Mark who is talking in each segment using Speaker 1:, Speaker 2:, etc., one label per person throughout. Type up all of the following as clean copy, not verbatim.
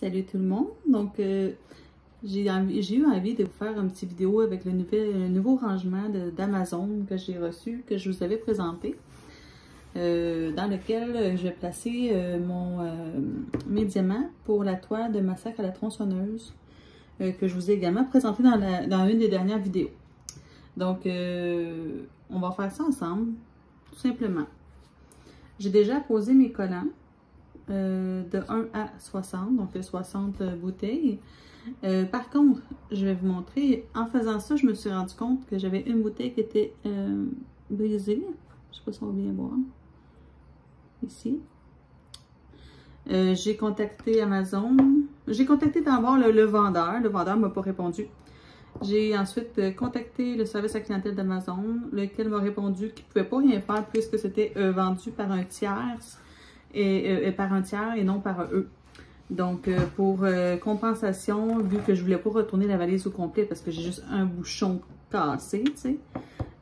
Speaker 1: Salut tout le monde! Donc, j'ai eu envie de vous faire une petite vidéo avec le nouveau rangement d'Amazon que j'ai reçu, que je vous avais présenté, dans lequel je vais placer mes diamants pour la toile de Massacre à la tronçonneuse, que je vous ai également présenté dans une des dernières vidéos. Donc, on va faire ça ensemble, tout simplement. J'ai déjà posé mes collants. De 1 à 60, donc 60 bouteilles. Par contre, je vais vous montrer, en faisant ça, je me suis rendu compte que j'avais une bouteille qui était brisée. Je ne sais pas si on va bien voir. Ici. J'ai contacté Amazon. J'ai contacté d'abord le vendeur. Le vendeur ne m'a pas répondu. J'ai ensuite contacté le service à clientèle d'Amazon, lequel m'a répondu qu'il ne pouvait pas rien faire puisque c'était vendu par un tiers. Par un tiers et non par eux. Donc, pour compensation, vu que je voulais pas retourner la valise au complet parce que j'ai juste un bouchon cassé, tu sais.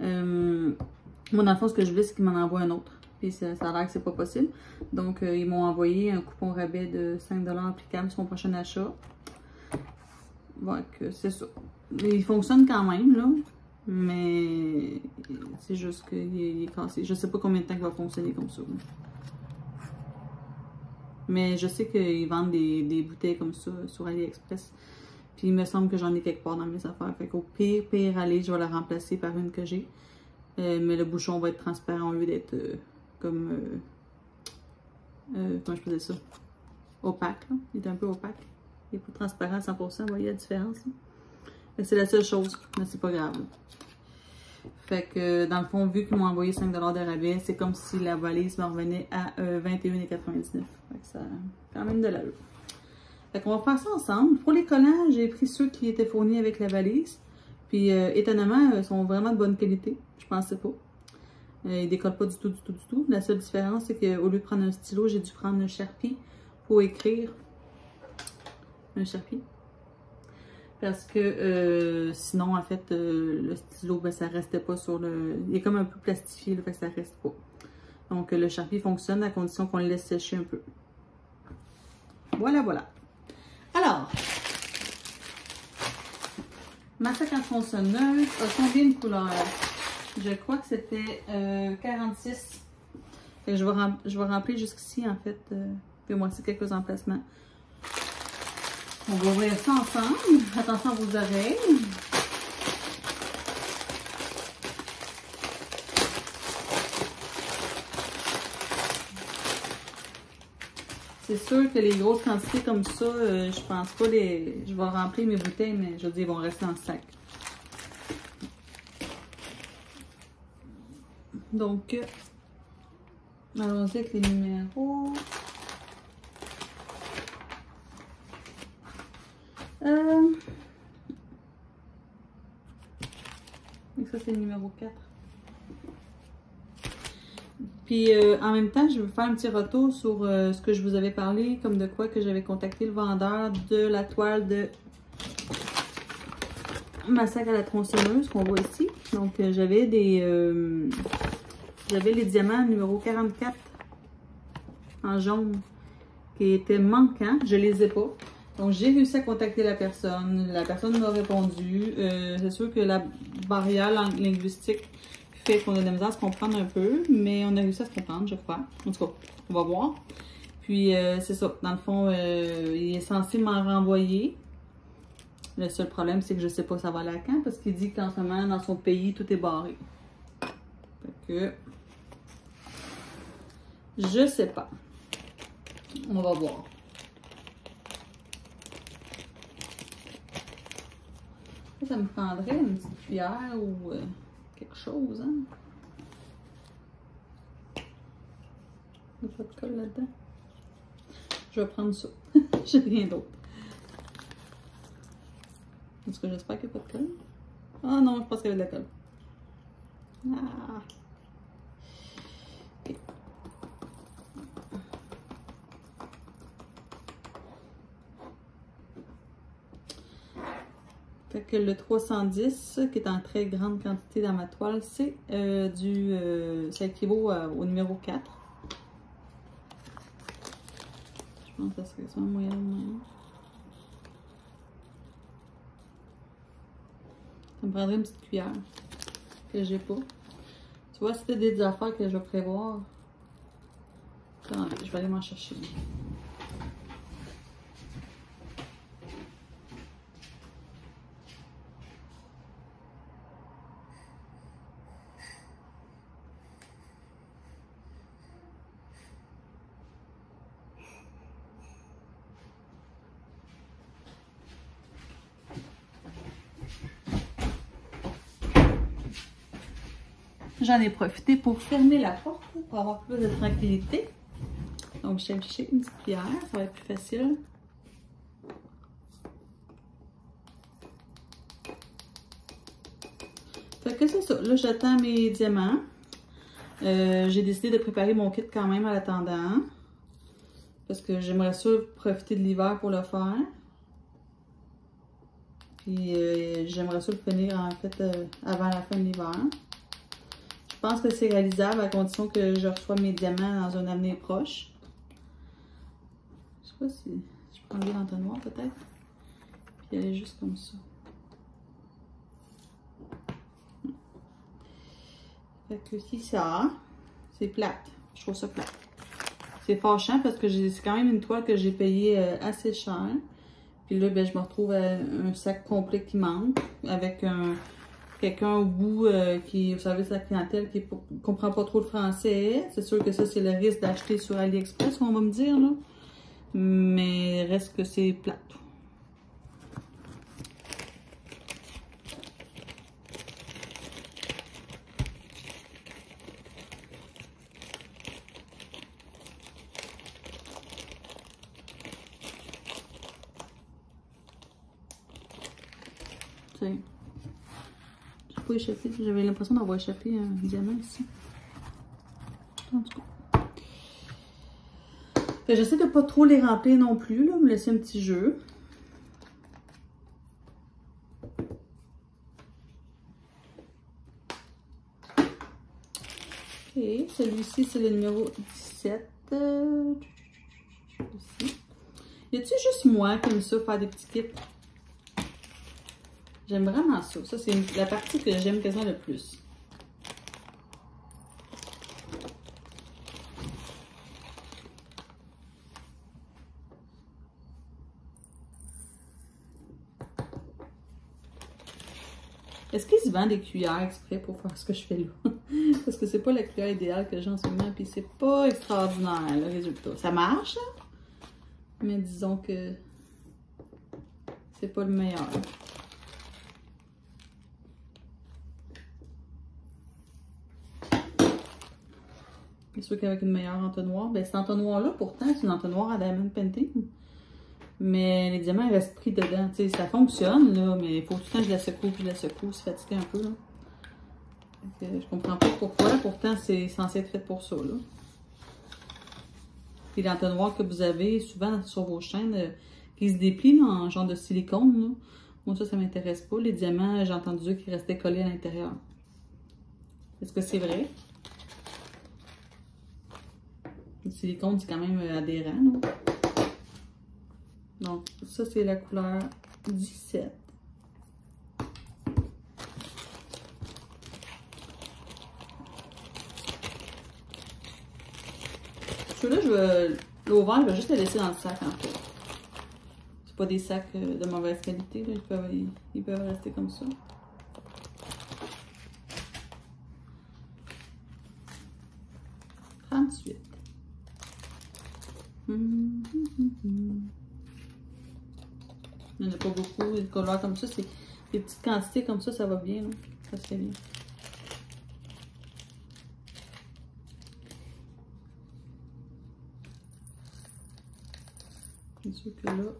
Speaker 1: Moi, dans le fond, ce que je voulais, c'est qu'ils m'en envoient un autre. Puis ça a l'air que c'est pas possible. Donc, ils m'ont envoyé un coupon rabais de 5 $ applicable sur mon prochain achat. Donc, c'est ça. Il fonctionne quand même, là. Mais c'est juste qu'il est cassé. Je sais pas combien de temps il va fonctionner comme ça. Mais je sais qu'ils vendent des bouteilles comme ça sur AliExpress. Puis il me semble que j'en ai quelque part dans mes affaires. Fait qu'au pire aller, je vais la remplacer par une que j'ai. Mais le bouchon va être transparent au lieu d'être comme... comment je faisais ça? Opaque, là. Il est un peu opaque. Il n'est pas transparent à 100%. Vous voyez la différence? C'est la seule chose. Mais c'est pas grave. Là. Fait que, dans le fond, vu qu'ils m'ont envoyé 5 $ de rabais, c'est comme si la valise me revenait à 21,99 $. Fait que ça a quand même de l'allure. Fait qu'on va faire ça ensemble. Pour les collants, j'ai pris ceux qui étaient fournis avec la valise. Puis, étonnamment, ils sont vraiment de bonne qualité. Je pensais pas. Ils décollent pas du tout. La seule différence, c'est qu'au lieu de prendre un stylo, j'ai dû prendre un Sharpie pour écrire. Un Sharpie. Parce que sinon, en fait, le stylo, ben, ça restait pas sur le... Il est comme un peu plastifié, là, fait que ça reste pas. Donc, le Sharpie fonctionne à condition qu'on le laisse sécher un peu. Voilà, voilà. Alors, Massacre à la tronçonneuse a combien de couleurs? Je crois que c'était 46. Et je vais remplir jusqu'ici, en fait. Puis moi, c'est quelques emplacements. On va ouvrir ça ensemble. Attention à vos oreilles. C'est sûr que les grosses quantités comme ça, je pense pas les... Je vais remplir mes bouteilles, mais je veux dire, ils vont rester en sac. Donc, allons-y avec les numéros. Donc ça, c'est le numéro 4. Puis, en même temps, je vais faire un petit retour sur ce que je vous avais parlé, comme de quoi que j'avais contacté le vendeur de la toile de Massacre à la tronçonneuse qu'on voit ici. Donc, j'avais les diamants numéro 44 en jaune qui étaient manquants. Je les ai pas. Donc, j'ai réussi à contacter la personne. La personne m'a répondu. C'est sûr que la barrière linguistique fait qu'on a de la misère à se comprendre un peu, mais on a réussi à se comprendre, je crois. En tout cas, on va voir. Puis, c'est ça. Dans le fond, il est censé m'en renvoyer. Le seul problème, c'est que je sais pas ça va aller à quand, parce qu'il dit qu'en ce moment, dans son pays, tout est barré. Fait que... je sais pas. On va voir. Ça me prendrait une petite cuillère ou quelque chose, hein? Il n'y a pas de colle là-dedans. Je vais prendre ça. J'ai rien d'autre. Est-ce que j'espère qu'il n'y a pas de colle? Ah non, je pense qu'il y avait de la colle. Ah! Okay. Fait que le 310, qui est en très grande quantité dans ma toile, c'est ça équivaut au numéro 4. Je pense que ça serait ça, moyen. Ça me prendrait une petite cuillère que j'ai pas. Tu vois, c'était des affaires que je vais prévoir. Attendez, je vais aller m'en chercher. J'en ai profité pour fermer la porte pour avoir plus de tranquillité. Donc, je vais chercher une petite cuillère, ça va être plus facile. Fait que c'est ça. Là, j'attends mes diamants. J'ai décidé de préparer mon kit quand même en attendant. Parce que j'aimerais ça profiter de l'hiver pour le faire. Puis, j'aimerais ça le finir en fait avant la fin de l'hiver. Je pense que c'est réalisable à condition que je reçoive mes diamants dans un avenir proche. Je sais pas si je peux enlever l'entonnoir peut-être. Puis aller juste comme ça. Fait que si ça, c'est plate. Je trouve ça plate. C'est fâchant parce que c'est quand même une toile que j'ai payée assez cher. Puis là, ben, je me retrouve à un sac complet qui manque avec quelqu'un au bout qui est au service de la clientèle qui ne comprend pas trop le français. C'est sûr que ça, c'est le risque d'acheter sur AliExpress, on va me dire, là. Mais reste que c'est plate. J'ai pas échappé, j'avais l'impression d'avoir échappé un diamant ici. En tout cas. J'essaie de pas trop les remplir non plus, là, me laisser un petit jeu. Ok, celui-ci c'est le numéro 17. Ici. Y a-t-il juste moi qui aime ça, faire des petits kits? J'aime vraiment ça. Ça, c'est la partie que j'aime quasiment le plus. Est-ce qu'ils se vendent des cuillères exprès pour faire ce que je fais là? Parce que c'est pas la cuillère idéale que j'ai en ce moment, puis c'est pas extraordinaire le résultat. Ça marche, là, mais disons que c'est pas le meilleur. C'est sûr qu'avec une meilleure entonnoir, ben cet entonnoir-là, pourtant, c'est une entonnoir à diamond painting. Mais les diamants restent pris dedans. Tu sais, ça fonctionne, là, mais il faut tout le temps que je la secoue, puis je la secoue, c'est fatigué un peu, là. Donc, je comprends pas pourquoi, pourtant, c'est censé être fait pour ça, là. Puis l'entonnoir que vous avez souvent sur vos chaînes, qui se déplient là, en genre de silicone, là. Moi, ça m'intéresse pas. Les diamants, j'ai entendu dire qu'ils restaient collés à l'intérieur. Est-ce que c'est vrai? Le silicone, c'est quand même adhérent, non? Donc, ça, c'est la couleur 17. Celui-là, l'ouvert, je vais juste le laisser dans le sac, en fait. C'est pas des sacs de mauvaise qualité, là. Ils peuvent rester comme ça. Il n'y en a pas beaucoup. Les couleurs comme ça, c'est des petites quantités comme ça va bien. Là. Ça se fait bien. C'est sûr que là,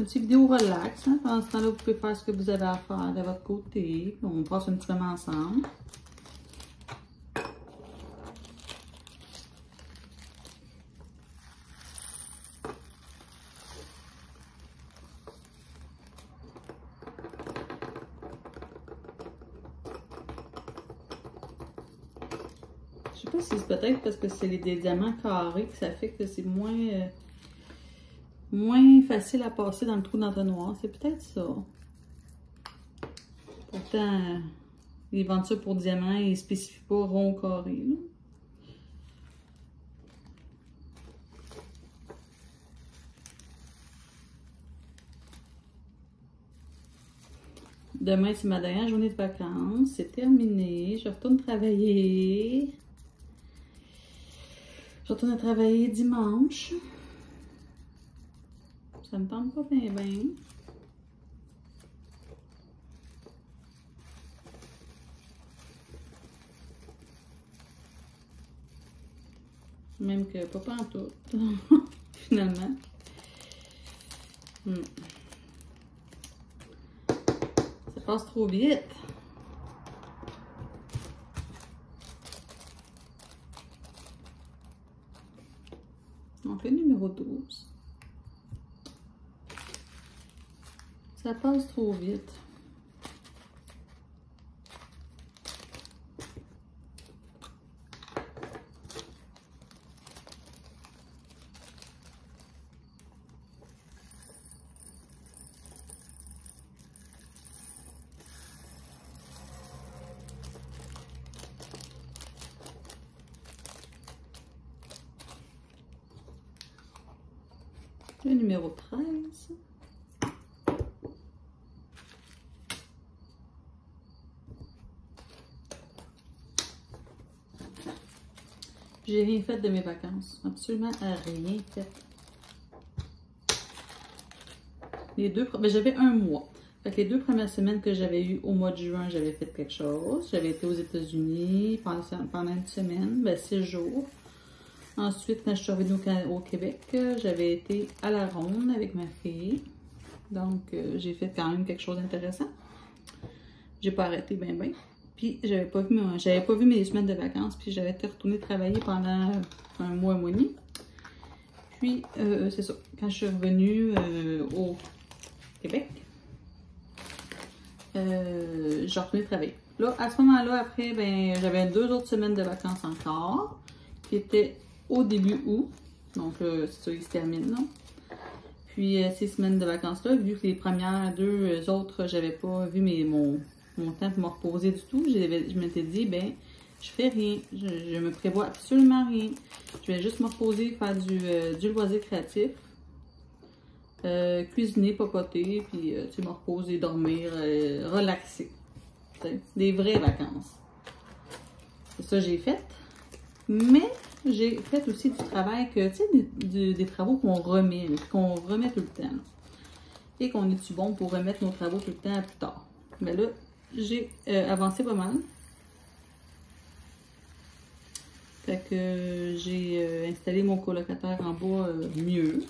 Speaker 1: c'est une petite vidéo relax. Hein. Pendant ce temps-là, vous pouvez faire ce que vous avez à faire de votre côté. On passe un petit moment ensemble. Je sais pas si c'est peut-être parce que c'est des diamants carrés que ça fait que c'est moins facile à passer dans le trou d'entonnoir. C'est peut-être ça. Pourtant, ils vendent ça pour diamants et ils ne spécifient pas rond carré. Là. Demain, c'est ma dernière journée de vacances. C'est terminé. Je retourne travailler. Je retourne travailler dimanche. Ça me tente pas bien, bien. Même que pas pantoute, finalement. Ça passe trop vite. On fait le numéro 12. Ça passe trop vite. Le numéro 13. J'ai rien fait de mes vacances. Absolument rien fait. Les deux, ben, j'avais un mois. Fait que les 2 premières semaines que j'avais eues au mois de juin, j'avais fait quelque chose. J'avais été aux États-Unis pendant une semaine, ben 6 jours. Ensuite, quand je suis revenue au Québec, j'avais été à la ronde avec ma fille. Donc, j'ai fait quand même quelque chose d'intéressant. J'ai pas arrêté ben. Puis, j'avais pas vu mes semaines de vacances. Puis, j'avais été retournée travailler pendant un mois et demi. Puis, c'est ça. Quand je suis revenue au Québec, j'ai retourné travailler. Là, à ce moment-là, après, ben, j'avais 2 autres semaines de vacances encore, qui étaient au début août. Donc, c'est ça, ils se terminent, là. Puis, ces semaines de vacances-là, vu que les premières 2 autres, j'avais pas vu mon temps pour me reposer du tout, je m'étais dit, ben, je fais rien. Je me prévois absolument rien. Je vais juste me reposer, faire du loisir créatif. Cuisiner, papoter, puis me reposer, dormir, relaxer. T'sais, des vraies vacances. C'est ça que j'ai fait. Mais j'ai fait aussi du travail, que tu sais, des travaux qu'on remet tout le temps. Et qu'on est-tu bon pour remettre nos travaux tout le temps à plus tard. Mais là, j'ai avancé pas mal. Fait que j'ai installé mon colocataire en bas mieux.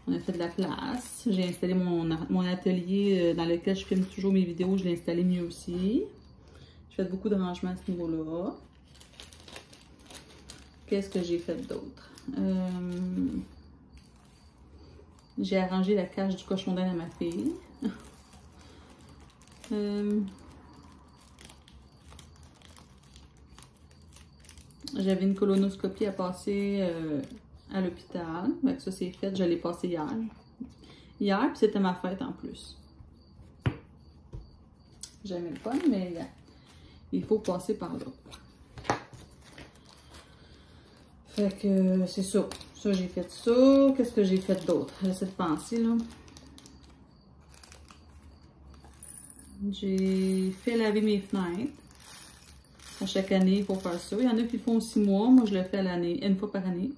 Speaker 1: On a fait de la place. J'ai installé mon atelier dans lequel je filme toujours mes vidéos. Je l'ai installé mieux aussi. J'ai fait beaucoup de rangements à ce niveau-là. Qu'est-ce que j'ai fait d'autre? J'ai arrangé la cage du cochon d'Inde à ma fille. J'avais une colonoscopie à passer à l'hôpital. Ça, c'est fait. Je l'ai passé hier. Puis c'était ma fête en plus. J'aimais le fun, mais il faut passer par là. Fait que c'est ça. Ça, j'ai fait ça. Qu'est-ce que j'ai fait d'autre? J'essaie de penser, là. J'ai fait laver mes fenêtres. À chaque année, il faut faire ça. Il y en a qui le font 6 mois. Moi, je le fais à l'année, une fois par année.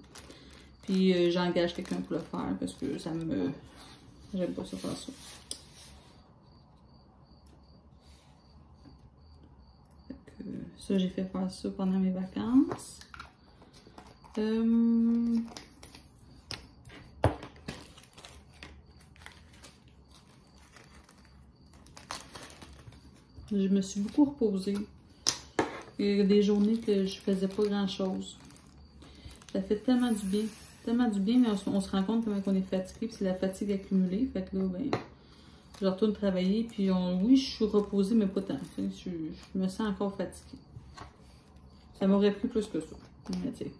Speaker 1: Puis, j'engage quelqu'un pour le faire parce que ça me... J'aime pas ça faire ça. Fait que, ça, j'ai fait faire ça pendant mes vacances. Je me suis beaucoup reposée. Il y a des journées que je faisais pas grand-chose. Ça fait tellement du bien. Tellement du bien, mais on se rend compte comment on est fatigué, puis c'est la fatigue accumulée. Fait que là, ben, je retourne travailler, puis oui, je suis reposée, mais pas tant. Je me sens encore fatiguée. Ça m'aurait plu plus que ça. Mais tu sais,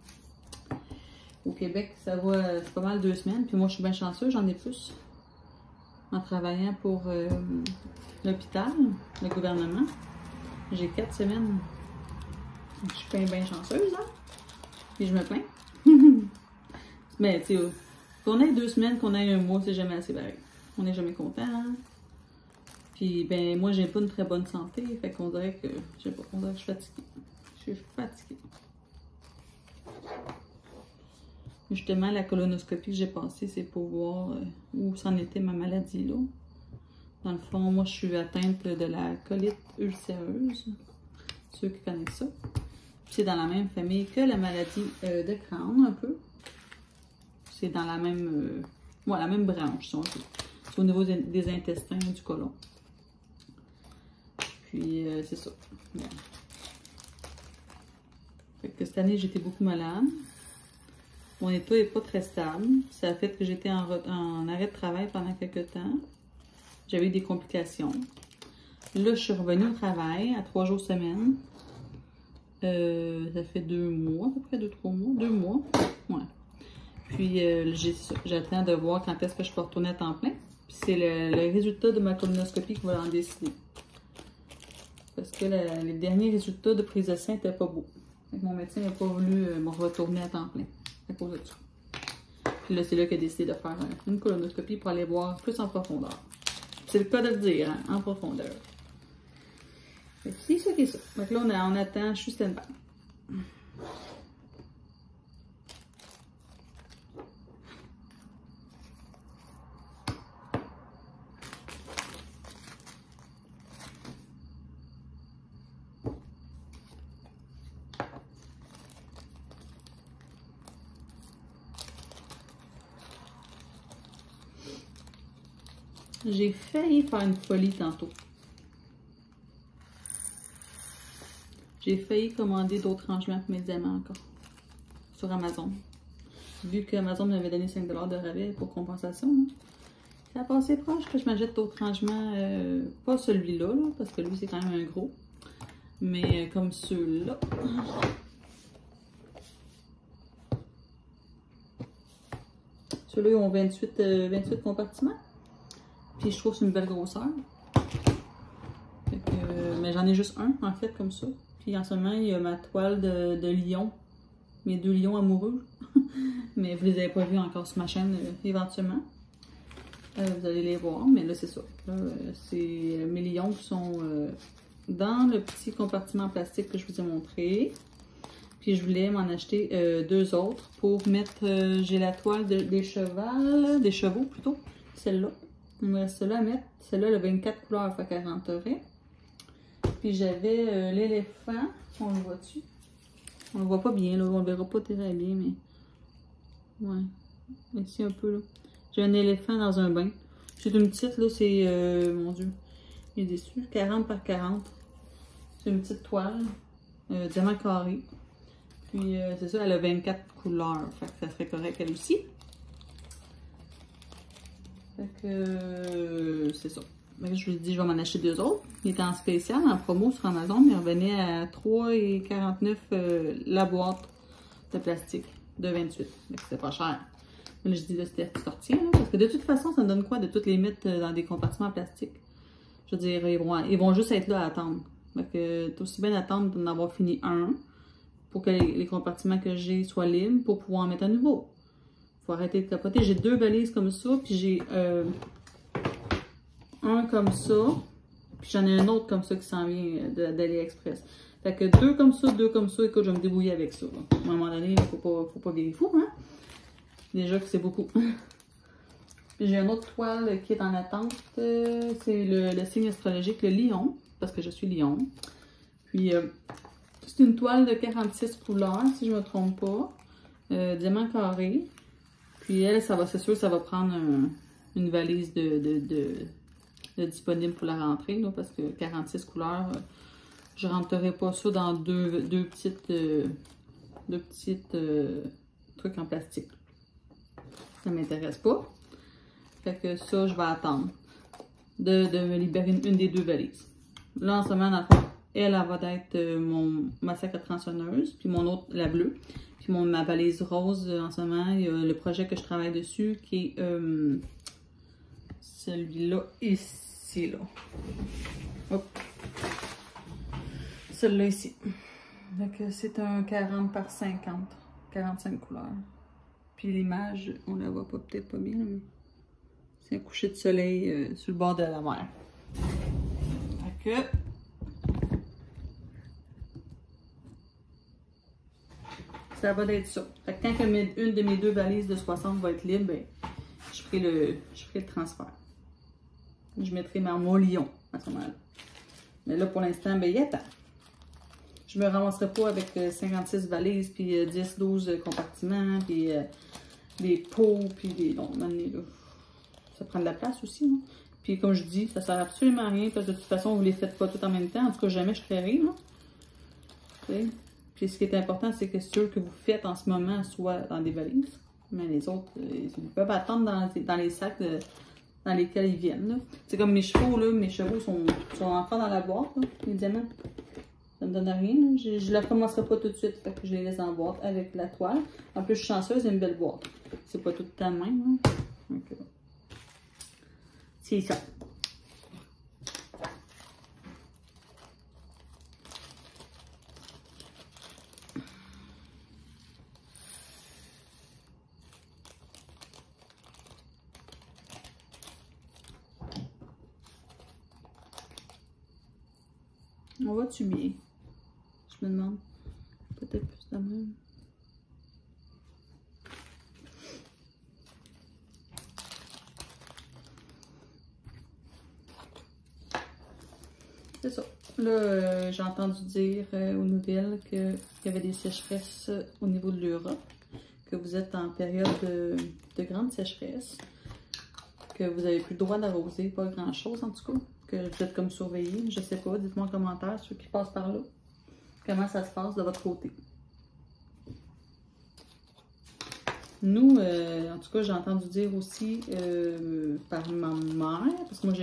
Speaker 1: au Québec, ça va, c'est pas mal 2 semaines, puis moi, je suis bien chanceuse, j'en ai plus. En travaillant pour l'hôpital, le gouvernement, j'ai 4 semaines. Je suis bien chanceuse, hein? Puis je me plains. Mais, tu sais, qu'on ait 2 semaines, qu'on ait 1 mois, c'est jamais assez pareil. On n'est jamais content. Hein? Puis, ben, moi, j'ai pas une très bonne santé. Fait qu'on dirait que, je sais pas, on dirait que je suis fatiguée. Je suis fatiguée. Justement, la colonoscopie que j'ai passée, c'est pour voir où s'en était ma maladie, là. Dans le fond, moi, je suis atteinte de la colite ulcéreuse. Ceux qui connaissent ça. C'est dans la même famille que la maladie de Crohn, un peu. C'est dans la même, la même branche, si on veut. C'est au niveau des intestins du côlon. Puis, c'est ça. Bon. Fait que cette année, j'étais beaucoup malade. Mon état n'est pas très stable. Ça a fait que j'étais en arrêt de travail pendant quelques temps. J'avais eu des complications. Là, je suis revenue au travail à 3 jours semaine. Ça fait 2 mois, à peu près 2-3 mois. 2 mois, ouais. Puis j'attends de voir quand est-ce que je peux retourner à temps plein. Puis c'est le résultat de ma colonoscopie qui va en décider. Parce que les derniers résultats de prise de sang n'étaient pas beaux. Donc, mon médecin n'a pas voulu me retourner à temps plein à cause de ça. Puis là, c'est là qu'il a décidé de faire une colonoscopie pour aller voir plus en profondeur. C'est le cas de le dire, hein, en profondeur. C'est ça qui est ça. Donc là, on attend, je suis stand-by. J'ai failli faire une folie tantôt. J'ai failli commander d'autres rangements pour mes diamants encore. Sur Amazon. Vu qu'Amazon m'avait donné 5$ de rabais pour compensation. Hein. Ça a passé proche que je m'achète d'autres rangements. Pas celui-là, là, parce que lui c'est quand même un gros. Mais comme ceux-là. Ceux-là ils ont 28 compartiments. Puis je trouve que c'est une belle grosseur. Mais j'en ai juste un, en fait, comme ça. Puis en ce moment, il y a ma toile de lion. Mes 2 lions amoureux. Mais vous les avez pas vus encore sur ma chaîne, éventuellement. Vous allez les voir, mais là, c'est ça. C'est mes lions qui sont dans le petit compartiment plastique que je vous ai montré. Puis je voulais m'en acheter 2 autres pour mettre... j'ai la toile des chevaux plutôt. Celle-là. Il me reste celle-là à mettre. Celle-là, elle a 24 couleurs, fait qu'elle rentrerait. Puis j'avais l'éléphant. On le voit-tu? On le voit pas bien, là. On le verra pas très bien, mais... Ouais. Ici, un peu, là. J'ai un éléphant dans un bain. C'est une petite, là, c'est... mon Dieu. Il est déçu. 40 par 40. C'est une petite toile. Diamant carré. Puis, c'est ça, elle a 24 couleurs. Fait que ça serait correct, elle aussi. Fait que c'est ça. Donc, je vous ai dit, je vais m'en acheter 2 autres. Il était en spécial, en promo sur Amazon, mais il revenait à 3,49 la boîte de plastique de 28. Donc, c'était pas cher. Mais là, je dis, là, c'était sorti, hein, parce que de toute façon, ça me donne quoi de toutes les mettre dans des compartiments plastiques? Je veux dire, ils vont juste être là à attendre. Donc, c'est aussi bien d'attendre d'en avoir fini un pour que les compartiments que j'ai soient libres pour pouvoir en mettre à nouveau. Faut arrêter de capoter. J'ai 2 valises comme ça, puis j'ai un comme ça, puis j'en ai un autre comme ça qui s'en vient d'AliExpress. Fait que 2 comme ça, 2 comme ça. Écoute, je vais me débrouiller avec ça. Là. À un moment donné, il faut pas virer fou, hein? Déjà que c'est beaucoup. Puis j'ai une autre toile qui est en attente. C'est le signe astrologique, le lion, parce que je suis lion. Puis c'est une toile de 46 couleurs, si je ne me trompe pas. Diamant carré. Puis elle, c'est sûr, ça va prendre une valise de de disponible pour la rentrée, là, parce que 46 couleurs, je ne rentrerai pas ça dans deux petites trucs en plastique. Ça ne m'intéresse pas. Fait que ça, je vais attendre de me libérer une des deux valises. Là, en ce moment, dans le fond, elle va être ma sac à tronçonneuse, puis mon autre, la bleue. Puis ma valise rose, en ce moment, il y a le projet que je travaille dessus, qui est celui-là, ici, là. Hop. Celui-là, ici. Donc, c'est un 40 par 50. 45 couleurs. Puis l'image, on la voit peut-être pas bien, mais c'est un coucher de soleil sur le bord de la mer. Fait que... ça va être ça. Fait que quand une de mes deux valises de 60 va être libre, ben, je ferai le transfert. Je mettrai mon lion à ce moment-là. Mais là, pour l'instant, ben, il y a temps. Je me ramasserai pas avec 56 valises, puis 10-12 compartiments, puis des pots, puis des... Non, ça prend de la place aussi, non? Puis comme je dis, ça sert absolument à rien, parce que de toute façon, vous les faites pas toutes en même temps. En tout cas, jamais je ferai, là. T'sais? Puis ce qui est important, c'est que ceux que vous faites en ce moment soient dans des valises. Mais les autres, ils peuvent attendre dans les sacs dans lesquels ils viennent. C'est comme mes chevaux, là. Mes chevaux sont encore dans la boîte, là, les diamants. Ça me donne rien. Là. Je ne la commencerai pas tout de suite. Fait que je les laisse en boîte avec la toile. En plus, je suis chanceuse, c'est une belle boîte. C'est pas tout le temps même. Hein. Donc, c'est ça. On va-tu bien? Je me demande. Peut-être plus de même. C'est ça. Là, j'ai entendu dire aux nouvelles qu'il y avait des sécheresses au niveau de l'Europe, que vous êtes en période de grande sécheresse, que vous n'avez plus le droit d'arroser, pas grand-chose en tout cas, que vous êtes comme surveillé. Je sais pas, dites-moi en commentaire ceux qui passent par là. Comment ça se passe de votre côté. Nous, en tout cas, j'ai entendu dire aussi par ma mère, parce que moi,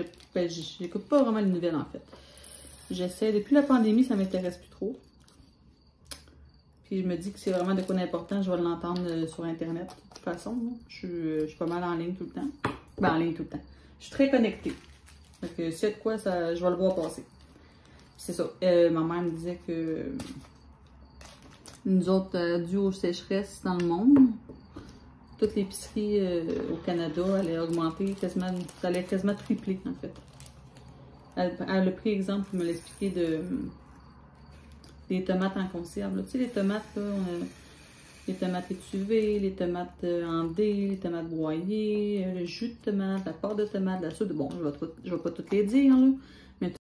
Speaker 1: j'écoute pas vraiment les nouvelles en fait. J'essaie, depuis la pandémie, ça m'intéresse plus trop. Puis je me dis que c'est vraiment de quoi d'important, je vais l'entendre sur Internet. De toute façon, je suis pas mal en ligne tout le temps. Ben, en ligne tout le temps. Je suis très connectée. Donc, s'il y a de quoi, je vais le voir passer. C'est ça. Ma mère me disait que nous autres, dû aux sécheresses dans le monde, toute l'épicerie au Canada allait augmenter quasiment, ça allait quasiment tripler en fait. Elle a pris exemple pour me l'expliquer des tomates en conserve. Là. Tu sais, les tomates, là, les tomates étuvées, les tomates en dés, les tomates broyées, le jus de tomate, la pâte de tomate, la soude. Bon, je vais pas toutes les dire, là.